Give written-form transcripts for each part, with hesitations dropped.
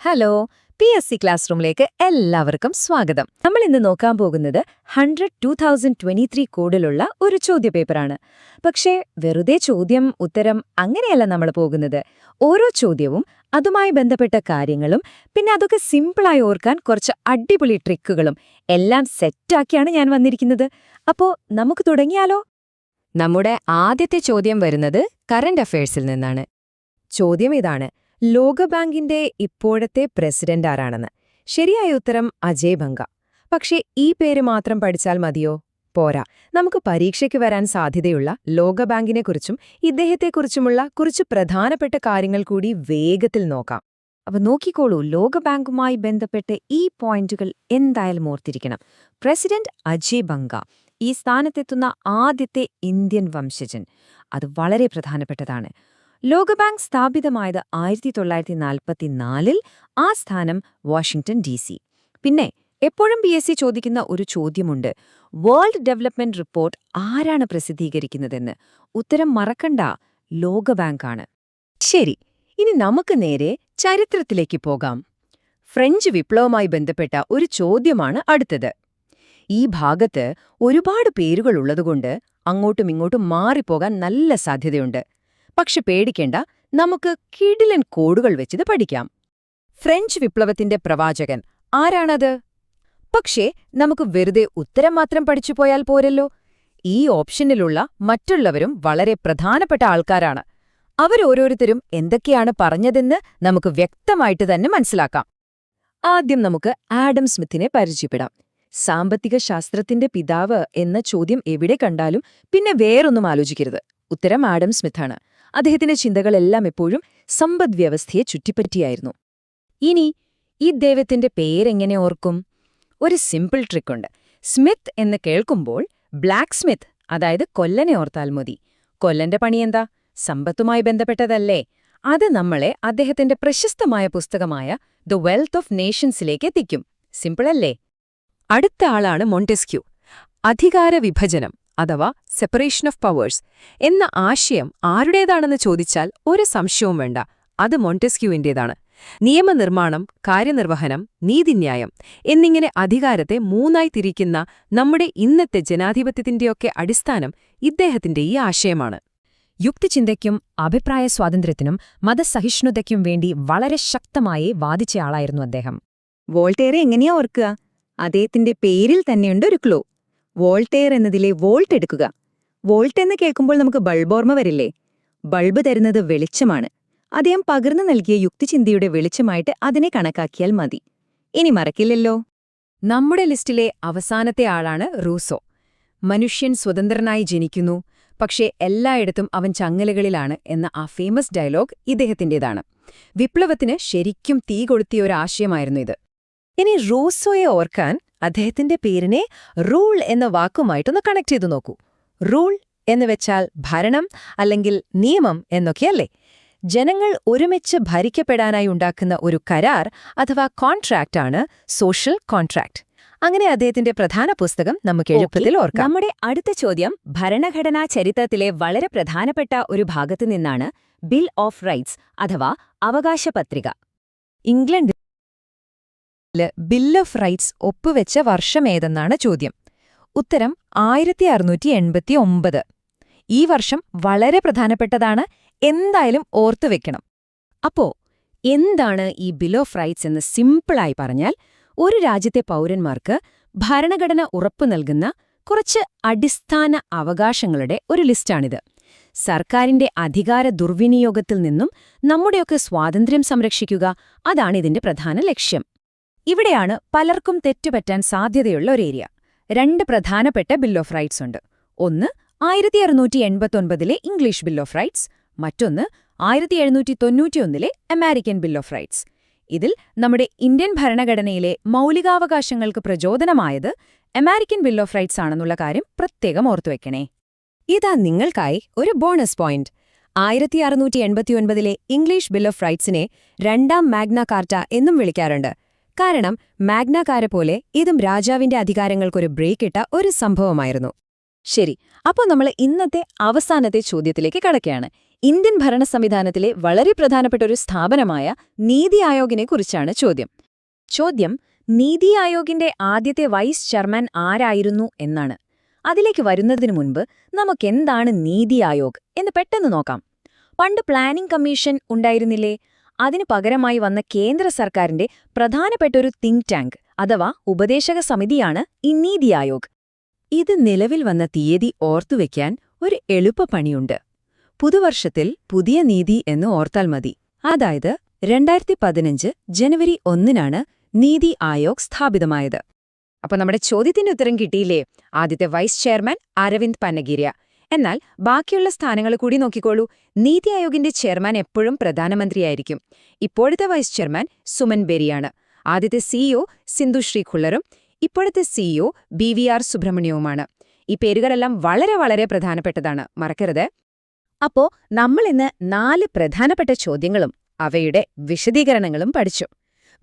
Hello, PSC class റൂമിലേക്ക് എല്ലാവർക്കും സ്വാഗതം. നമ്മൾ ഇന്ന് നോക്കാൻ പോകുന്നത് 100-2023 കോഡിലുള്ള ഒരു ചോദ്യപേപ്പറാണ്. പക്ഷേ വെറുതെ ചോദ്യം ഉത്തരം അങ്ങനെയല്ല നമ്മൾ പോകുന്നത്. ഓരോ ചോദ്യവും അതുമായി ബന്ധപ്പെട്ട കാര്യങ്ങളും പിന്നെ അതൊക്കെ സിമ്പിളായി ഓർക്കാൻ കുറച്ച് അടിപൊളി ട്രിക്കുകളും എല്ലാം സെറ്റാക്കിയാണ് ഞാൻ വന്നിരിക്കുന്നത്. അപ്പോ നമുക്ക് തുടങ്ങിയാലോ? നമ്മുടെ ആദ്യത്തെ ചോദ്യം വരുന്നത് കറന്റ് അഫയേഴ്സിൽ നിന്നാണ്. ചോദ്യം ഇതാണ്: ലോകബാങ്കിന്റെ ഇപ്പോഴത്തെ പ്രസിഡന്റ് ആരാണെന്ന്. ശരിയായ ഉത്തരം അജയ് ബംഗ. പക്ഷേ ഈ പേര് മാത്രം പഠിച്ചാൽ മതിയോ? പോരാ. നമുക്ക് പരീക്ഷയ്ക്ക് വരാൻ സാധ്യതയുള്ള ലോകബാങ്കിനെക്കുറിച്ചും ഇദ്ദേഹത്തെക്കുറിച്ചുമുള്ള കുറച്ച് പ്രധാനപ്പെട്ട കാര്യങ്ങൾ കൂടി വേഗത്തിൽ നോക്കാം. അപ്പൊ നോക്കിക്കോളൂ, ലോകബാങ്കുമായി ബന്ധപ്പെട്ട് ഈ പോയിന്റുകൾ എന്തായാലും ഓർത്തിരിക്കണം. പ്രസിഡന്റ് അജയ് ബംഗ, ഈ സ്ഥാനത്തെത്തുന്ന ആദ്യത്തെ ഇന്ത്യൻ വംശജൻ. അത് വളരെ പ്രധാനപ്പെട്ടതാണ്. ലോകബാങ്ക് സ്ഥാപിതമായത് 1944-ൽ. ആ സ്ഥാനം വാഷിംഗ്ടൺ DC. പിന്നെ എപ്പോഴും PSC ചോദിക്കുന്ന ഒരു ചോദ്യമുണ്ട്: വേൾഡ് ഡെവലപ്മെന്റ് റിപ്പോർട്ട് ആരാണ് പ്രസിദ്ധീകരിക്കുന്നതെന്ന്. ഉത്തരം മറക്കണ്ട, ലോകബാങ്കാണ്. ശരി, ഇനി നമുക്ക് നേരെ ചരിത്രത്തിലേക്ക് പോകാം. ഫ്രഞ്ച് വിപ്ലവവുമായി ബന്ധപ്പെട്ട ഒരു ചോദ്യമാണ് അടുത്തത്. ഈ ഭാഗത്ത് ഒരുപാട് പേരുകളുള്ളതുകൊണ്ട് അങ്ങോട്ടും ഇങ്ങോട്ടും മാറിപ്പോകാൻ നല്ല സാധ്യതയുണ്ട്. പക്ഷെ പേടിക്കേണ്ട, നമുക്ക് കിടിലൻ കോഡുകൾ വെച്ചിത് പഠിക്കാം. ഫ്രഞ്ച് വിപ്ലവത്തിന്റെ പ്രവാചകൻ ആരാണത്? പക്ഷേ നമുക്ക് വെറുതെ ഉത്തരം മാത്രം പഠിച്ചു പോയാൽ പോരല്ലോ. ഈ ഓപ്ഷനിലുള്ള മറ്റുള്ളവരും വളരെ പ്രധാനപ്പെട്ട ആൾക്കാരാണ്. അവരോരോരുത്തരും എന്തൊക്കെയാണ് പറഞ്ഞതെന്ന് നമുക്ക് വ്യക്തമായിട്ട് തന്നെ മനസ്സിലാക്കാം. ആദ്യം നമുക്ക് ആഡം സ്മിത്തിനെ പരിചയപ്പെടാം. സാമ്പത്തിക ശാസ്ത്രത്തിന്റെ പിതാവ് എന്ന ചോദ്യം എവിടെ കണ്ടാലും പിന്നെ വേറൊന്നും ആലോചിക്കരുത്. ഉത്തരം ആഡം സ്മിത്താണ്. അദ്ദേഹത്തിന്റെ ചിന്തകളെല്ലാം എപ്പോഴും സമ്പദ്വ്യവസ്ഥയെ ചുറ്റിപ്പറ്റിയായിരുന്നു. ഇനി ഇദ്ദേഹത്തിന്റെ പേരെങ്ങനെ ഓർക്കും? ഒരു സിമ്പിൾ ട്രിക്കുണ്ട്. സ്മിത്ത് എന്ന് കേൾക്കുമ്പോൾ ബ്ലാക്ക് സ്മിത്ത്, അതായത് കൊല്ലനെ ഓർത്താൽ മതി. കൊല്ലന്റെ പണിയെന്താ? സമ്പത്തുമായി ബന്ധപ്പെട്ടതല്ലേ? അത് നമ്മളെ അദ്ദേഹത്തിന്റെ പ്രശസ്തമായ പുസ്തകമായ ദ വെൽത്ത് ഓഫ് നേഷൻസിലേക്ക് എത്തിക്കും. സിമ്പിളല്ലേ? അടുത്ത ആളാണ് മോണ്ടെസ്ക്യൂ. അധികാര വിഭജനം അഥവാ സെപ്പറേഷൻ ഓഫ് പവേഴ്സ് എന്ന ആശയം ആരുടേതാണെന്ന് ചോദിച്ചാൽ ഒരു സംശയവും വേണ്ട, അത് മോണ്ടെസ്ക്യൂവിന്റേതാണ്. നിയമനിർമ്മാണം, കാര്യനിർവഹണം, നീതിന്യായം എന്നിങ്ങനെ അധികാരത്തെ മൂന്നായി തിരിക്കുന്ന നമ്മുടെ ഇന്നത്തെ ജനാധിപത്യത്തിന്റെയൊക്കെ അടിസ്ഥാനം ഇദ്ദേഹത്തിന്റെ ഈ ആശയമാണ്. യുക്തിചിന്തയ്ക്കും അഭിപ്രായ സ്വാതന്ത്ര്യത്തിനും മതസഹിഷ്ണുതയ്ക്കും വേണ്ടി വളരെ ശക്തമായി വാദിച്ചയാളായിരുന്നു അദ്ദേഹം. വോൾട്ടേറെ എങ്ങനെയാ ഓർക്കുക? അദ്ദേഹത്തിന്റെ പേരിൽ തന്നെയുണ്ട് ഒരു ക്ലൂ. വോൾട്ടേർ എന്നതിലെ വോൾട്ട് എടുക്കുക. വോൾട്ട് എന്ന് കേൾക്കുമ്പോൾ നമുക്ക് ബൾബ് ഓർമ്മ വരില്ലേ? ബൾബ് തരുന്നത് വെളിച്ചമാണ്. അദ്ദേഹം പകർന്നു നൽകിയ യുക്തിചിന്തയുടെ വെളിച്ചമായിട്ട് അതിനെ കണക്കാക്കിയാൽ മതി. ഇനി മറക്കില്ലല്ലോ. നമ്മുടെ ലിസ്റ്റിലെ അവസാനത്തെ ആളാണ് റൂസോ. മനുഷ്യൻ സ്വതന്ത്രനായി ജനിക്കുന്നു, പക്ഷേ എല്ലായിടത്തും അവൻ ചങ്ങലകളിലാണ് എന്ന ആ ഫേമസ് ഡയലോഗ് ഇദ്ദേഹത്തിന്റേതാണ്. വിപ്ലവത്തിന് ശരിക്കും തീ കൊളുത്തിയ ഒരാശയമായിരുന്നു ഇത്. ഇനി റൂസോയെ ഓർക്കാൻ അദ്ദേഹത്തിന്റെ പേരിനെ റൂൾ എന്ന വാക്കുമായിട്ടൊന്ന് കണക്ട് ചെയ്തു നോക്കൂ. റൂൾ എന്ന് വെച്ചാൽ ഭരണം അല്ലെങ്കിൽ നിയമം എന്നൊക്കെയല്ലേ? ജനങ്ങൾ ഒരുമിച്ച് ഭരിക്കപ്പെടാനായി ഉണ്ടാക്കുന്ന ഒരു കരാർ അഥവാ കോൺട്രാക്റ്റാണ് സോഷ്യൽ കോൺട്രാക്ട്. അങ്ങനെ അദ്ദേഹത്തിന്റെ പ്രധാന പുസ്തകം നമുക്ക് എളുപ്പത്തിൽ ഓർക്കാം. നമ്മുടെ അടുത്ത ചോദ്യം ഭരണഘടനാ ചരിത്രത്തിലെ വളരെ പ്രധാനപ്പെട്ട ഒരു ഭാഗത്തു നിന്നാണ്. ബിൽ ഓഫ് റൈറ്റ്സ് അഥവാ അവകാശ പത്രിക. ഇംഗ്ലണ്ടിൽ ബിൽ ഓഫ് റൈറ്റ്സ് ഒപ്പുവെച്ച വർഷമേതെന്നാണ് ചോദ്യം. ഉത്തരം 1689. ഈ വർഷം വളരെ പ്രധാനപ്പെട്ടതാണ്, എന്തായാലും ഓർത്തുവെക്കണം. അപ്പോ എന്താണ് ഈ ബിൽ ഓഫ് റൈറ്റ്സ് എന്ന് സിമ്പിളായി പറഞ്ഞാൽ, ഒരു രാജ്യത്തെ പൗരന്മാർക്ക് ഭരണഘടന ഉറപ്പു നൽകുന്ന കുറച്ച് അടിസ്ഥാന അവകാശങ്ങളുടെ ഒരു ലിസ്റ്റാണിത്. സർക്കാരിന്റെ അധികാര ദുർവിനിയോഗത്തിൽ നിന്നും നമ്മുടെയൊക്കെ സ്വാതന്ത്ര്യം സംരക്ഷിക്കുക, അതാണിതിന്റെ പ്രധാന ലക്ഷ്യം. ഇവിടെയാണ് പലർക്കും തെറ്റുപറ്റാൻ സാധ്യതയുള്ള ഒരു ഏരിയ. രണ്ട് പ്രധാനപ്പെട്ട ബിൽ ഓഫ് റൈറ്റ്സ് ഉണ്ട്. ഒന്ന് 1689-ലെ ഇംഗ്ലീഷ് ബിൽ ഓഫ് റൈറ്റ്സ്, മറ്റൊന്ന് 1791-ലെ അമേരിക്കൻ ബിൽ ഓഫ് റൈറ്റ്സ്. ഇതിൽ നമ്മുടെ ഇന്ത്യൻ ഭരണഘടനയിലെ മൗലികാവകാശങ്ങൾക്ക് പ്രചോദനമായത് അമേരിക്കൻ ബിൽ ഓഫ് റൈറ്റ്സ് ആണെന്നുള്ള കാര്യം പ്രത്യേകം ഓർത്തുവെക്കണേ. ഇതാ നിങ്ങൾക്കായി ഒരു ബോണസ് പോയിന്റ്. 1689-ലെ ഇംഗ്ലീഷ് ബിൽ ഓഫ് റൈറ്റ്സിനെ രണ്ടാം മാഗ്ന കാർട്ട എന്നും വിളിക്കാറുണ്ട്. കാരണം മാഗ്ന കാർട്ട പോലെ ഇതും രാജാവിന്റെ അധികാരങ്ങൾക്കൊരു ബ്രേക്ക് ഇട്ട ഒരു സംഭവമായിരുന്നു. ശരി, അപ്പോൾ നമ്മൾ ഇന്നത്തെ അവസാനത്തെ ചോദ്യത്തിലേക്ക് കടക്കുകയാണ്. ഇന്ത്യൻ ഭരണ സംവിധാനത്തിലെ വളരെ പ്രധാനപ്പെട്ട ഒരു സ്ഥാപനമായ നീതി ആയോഗിനെക്കുറിച്ചാണ് ചോദ്യം നീതി ആയോഗിന്റെ ആദ്യത്തെ വൈസ് ചെയർമാൻ ആരായിരുന്നു എന്നാണ്. അതിലേക്ക് വരുന്നതിനു മുൻപ് നമുക്കെന്താണ് നീതി ആയോഗ് എന്ന് പെട്ടെന്ന് നോക്കാം. പണ്ട് പ്ലാനിംഗ് കമ്മീഷൻ ഉണ്ടായിരുന്നില്ലേ? അതിനു പകരമായി വന്ന കേന്ദ്ര സർക്കാരിന്റെ പ്രധാനപ്പെട്ട ഒരു തിങ്ക് ടാങ്ക് അഥവാ ഉപദേശക സമിതിയാണ് ഈ നീതി ആയോഗ്. ഇത് നിലവിൽ വന്ന തീയതി ഓർത്തുവെക്കാൻ ഒരു എളുപ്പപ്പണിയുണ്ട്. പുതുവർഷത്തിൽ പുതിയ നീതി എന്ന് ഓർത്താൽ മതി. അതായത് 2015 ജനുവരി 1-നാണ് നീതി ആയോഗ് സ്ഥാപിതമായത്. അപ്പൊ നമ്മുടെ ചോദ്യത്തിന്റെ ഉത്തരം കിട്ടിയില്ലേ? ആദ്യത്തെ വൈസ് ചെയർമാൻ അരവിന്ദ് പന്നഗിരിയ. എന്നാൽ ബാക്കിയുള്ള സ്ഥാനങ്ങൾ കൂടി നോക്കിക്കോളൂ. നീതി ആയോഗിന്റെ ചെയർമാൻ എപ്പോഴും പ്രധാനമന്ത്രിയായിരിക്കും. ഇപ്പോഴത്തെ വൈസ് ചെയർമാൻ സുമൻ ബെരിയാണ്. ആദ്യത്തെ സിഇഒ സിന്ധു ശ്രീഖുള്ളറും ഇപ്പോഴത്തെ സിഇഒ BVR സുബ്രഹ്മണ്യവുമാണ്. ഈ പേരുകളെല്ലാം വളരെ വളരെ പ്രധാനപ്പെട്ടതാണ്, മറക്കരുത്. അപ്പോ നമ്മളിന്ന് 4 പ്രധാനപ്പെട്ട ചോദ്യങ്ങളും അവയുടെ വിശദീകരണങ്ങളും പഠിച്ചു.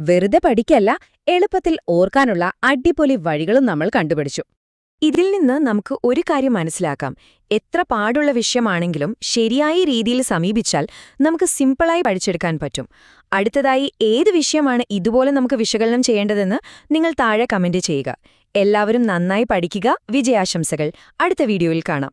വെറുതെ പഠിക്കല്ല, എളുപ്പത്തിൽ ഓർക്കാനുള്ള അടിപൊളി വഴികളും നമ്മൾ കണ്ടുപിടിച്ചു. ഇതിൽ നിന്ന് നമുക്ക് ഒരു കാര്യം മനസ്സിലാക്കാം. എത്ര പാടുള്ള വിഷയമാണെങ്കിലും ശരിയായ രീതിയിൽ സമീപിച്ചാൽ നമുക്ക് സിമ്പിളായി പഠിച്ചെടുക്കാൻ പറ്റും. അടുത്തതായി ഏത് വിഷയമാണ് ഇതുപോലെ നമുക്ക് വിശകലനം ചെയ്യേണ്ടതെന്ന് നിങ്ങൾ താഴെ കമന്റ് ചെയ്യുക. എല്ലാവരും നന്നായി പഠിക്കുക. വിജയാശംസകൾ. അടുത്ത വീഡിയോയിൽ കാണാം.